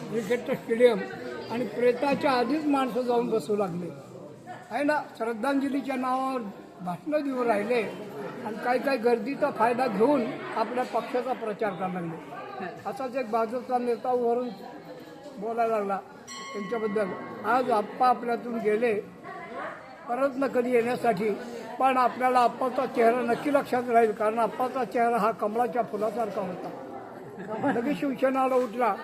क्रिकेटचं स्टेडियम आणि प्रेताच्या आधीच माणसं जाऊन बसू लागले आहे ना. श्रद्धांजलीच्या नावावर भाषणं देऊ राहिले आणि काही गर्दीचा फायदा घेऊन आपल्या पक्षाचा प्रचार करायला लागले. असाच एक भाजपचा नेता वरून बोलायला लागला त्यांच्याबद्दल. आज आप्पा आपल्यातून गेले, परत न कधी येण्यासाठी, पण आपल्याला आप्पाचा चेहरा नक्की लक्षात राहील, कारण आप्पाचा चेहरा हा कमळाच्या फुलासारखा होता. लगेच शिवसेनाला उठला.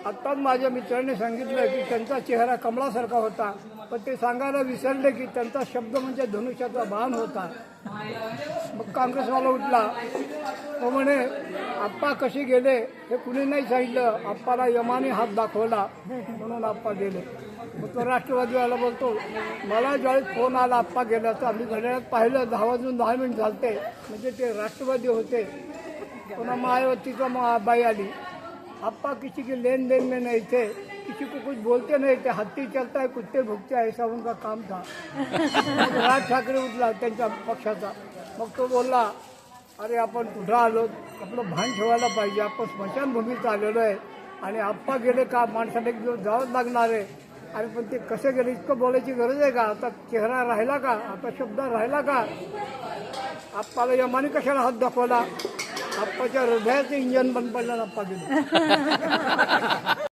आत्ताच माझ्या मित्राने सांगितलं की त्यांचा चेहरा कमळासारखा होता, पण ते सांगायला विसरले की त्यांचा शब्द म्हणजे धनुष्याचा बाण होता. मग काँग्रेसवाला उठला. तो म्हणे आप्पा कसे गेले हे कुणी नाही सांगितलं, आप्पाला यमाने हात दाखवला म्हणून आप्पा गेले. मग तो राष्ट्रवादीवाला बोलतो, मला ज्यावेळेस फोन आला आप्पा गेल्याचं, आम्ही घड्याळात पाहिलं 10 वाजून 10 मिनिट झालते, म्हणजे ते राष्ट्रवादी होते. पुन्हा मायावतीचा मग बाई आली, आप्पा किसी की लेन देन में नहीं थे, किसी को कुछ बोलते नहीं थे, हत्ती चलता है कुत्ते भुकते ऐसा उनका काम था. राज ठाकरे उठला त्यांच्या पक्षाचा. मग तो बोलला, अरे आपण कुठं आलो, आपलं भान ठेवायला पाहिजे, आपण स्मशानभूमीत आलेलो आहे आणि आप्पा गेले का माणसाला एक दिवस जावंच लागणार आहे. आणि पण ते कसे गेले इतकं बोलायची गरज आहे का? आता चेहरा राहिला का? आता शब्द राहिला का? आप्पाला यमाने कशाला हात दाखवला? आप्पाच्या हृदयाचं इंजन बंद पडलं, आप्पा गेले.